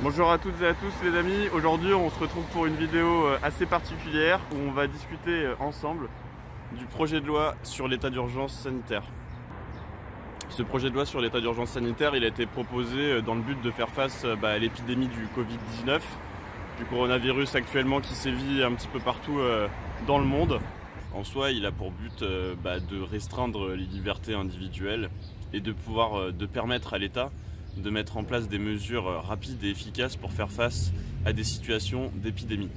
Bonjour à toutes et à tous les amis, aujourd'hui on se retrouve pour une vidéo assez particulière où on va discuter ensemble du projet de loi sur l'état d'urgence sanitaire. Ce projet de loi sur l'état d'urgence sanitaire, il a été proposé dans le but de faire face à l'épidémie du Covid-19, du coronavirus actuellement qui sévit un petit peu partout dans le monde. En soi, il a pour but de restreindre les libertés individuelles et de permettre à l'État de mettre en place des mesures rapides et efficaces pour faire face à des situations d'épidémie.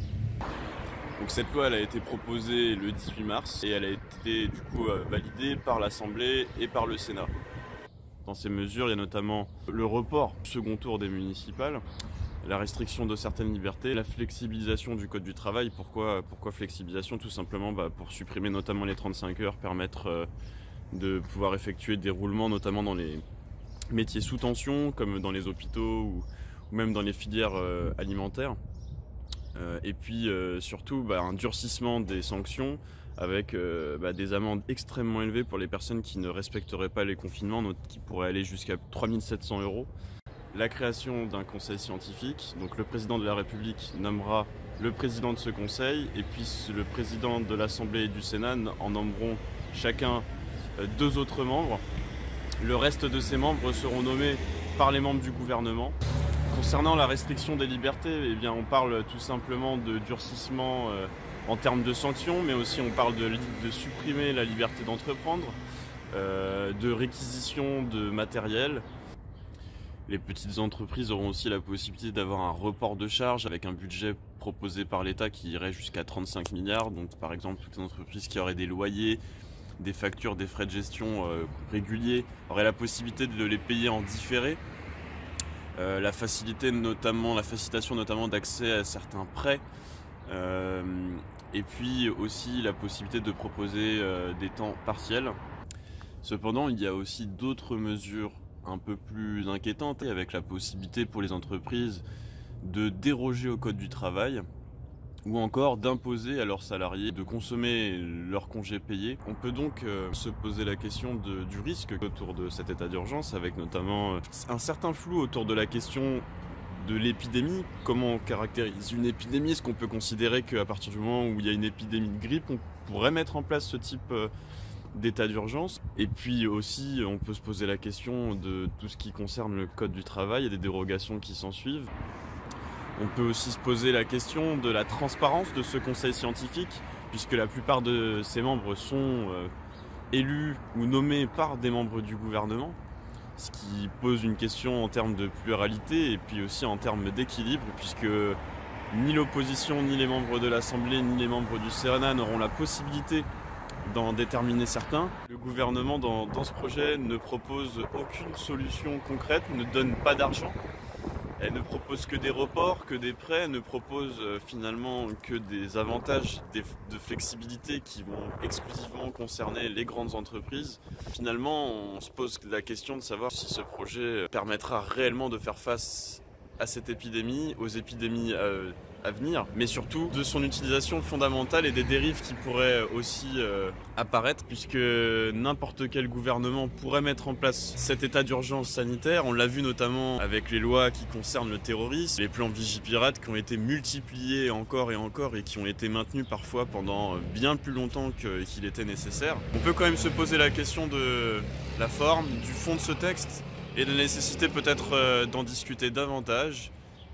Donc cette loi elle a été proposée le 18 mars et elle a été du coup validée par l'Assemblée et par le Sénat. Dans ces mesures, il y a notamment le report du second tour des municipales, la restriction de certaines libertés, la flexibilisation du code du travail. Pourquoi flexibilisation? Tout simplement pour supprimer notamment les 35 heures, permettre de pouvoir effectuer des roulements notamment dans les métiers sous tension, comme dans les hôpitaux ou même dans les filières alimentaires. Et puis surtout un durcissement des sanctions avec des amendes extrêmement élevées pour les personnes qui ne respecteraient pas les confinements, qui pourraient aller jusqu'à 3 700 €. La création d'un conseil scientifique, donc le président de la République nommera le président de ce conseil et puis le président de l'Assemblée et du Sénat en nommeront chacun 2 autres membres. Le reste de ces membres seront nommés par les membres du gouvernement. Concernant la restriction des libertés, on parle tout simplement de durcissement en termes de sanctions, mais aussi on parle de supprimer la liberté d'entreprendre, de réquisition de matériel. Les petites entreprises auront aussi la possibilité d'avoir un report de charges avec un budget proposé par l'État qui irait jusqu'à 35 milliards. Donc par exemple, toutes les entreprises qui auraient des loyers, des factures, des frais de gestion réguliers auraient la possibilité de les payer en différé. La facilitation notamment d'accès à certains prêts, et puis aussi la possibilité de proposer des temps partiels. Cependant, il y a aussi d'autres mesures un peu plus inquiétantes, avec la possibilité pour les entreprises de déroger au code du travail ou encore d'imposer à leurs salariés de consommer leurs congés payés. On peut donc se poser la question du risque autour de cet état d'urgence, avec notamment un certain flou autour de la question de l'épidémie. Comment on caractérise une épidémie? Est-ce qu'on peut considérer qu'à partir du moment où il y a une épidémie de grippe, on pourrait mettre en place ce type d'état d'urgence? Et puis aussi, on peut se poser la question de tout ce qui concerne le code du travail et des dérogations qui s'en suivent. On peut aussi se poser la question de la transparence de ce conseil scientifique, puisque la plupart de ses membres sont élus ou nommés par des membres du gouvernement, ce qui pose une question en termes de pluralité et puis aussi en termes d'équilibre, puisque ni l'opposition, ni les membres de l'Assemblée, ni les membres du Sénat n'auront la possibilité d'en déterminer certains. Le gouvernement, dans ce projet, ne propose aucune solution concrète, ne donne pas d'argent. Elle ne propose que des reports, que des prêts, elle ne propose finalement que des avantages de flexibilité qui vont exclusivement concerner les grandes entreprises. Finalement, on se pose la question de savoir si ce projet permettra réellement de faire face à cette épidémie, aux épidémies à venir, mais surtout de son utilisation fondamentale et des dérives qui pourraient aussi apparaître, puisque n'importe quel gouvernement pourrait mettre en place cet état d'urgence sanitaire. On l'a vu notamment avec les lois qui concernent le terrorisme, les plans Vigipirate qui ont été multipliés encore et qui ont été maintenus parfois pendant bien plus longtemps qu'il était nécessaire. On peut quand même se poser la question de la forme, du fond de ce texte et de la nécessité peut-être d'en discuter davantage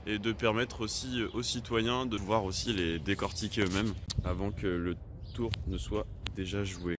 et de permettre aussi aux citoyens de pouvoir aussi les décortiquer eux-mêmes avant que le tour ne soit déjà joué.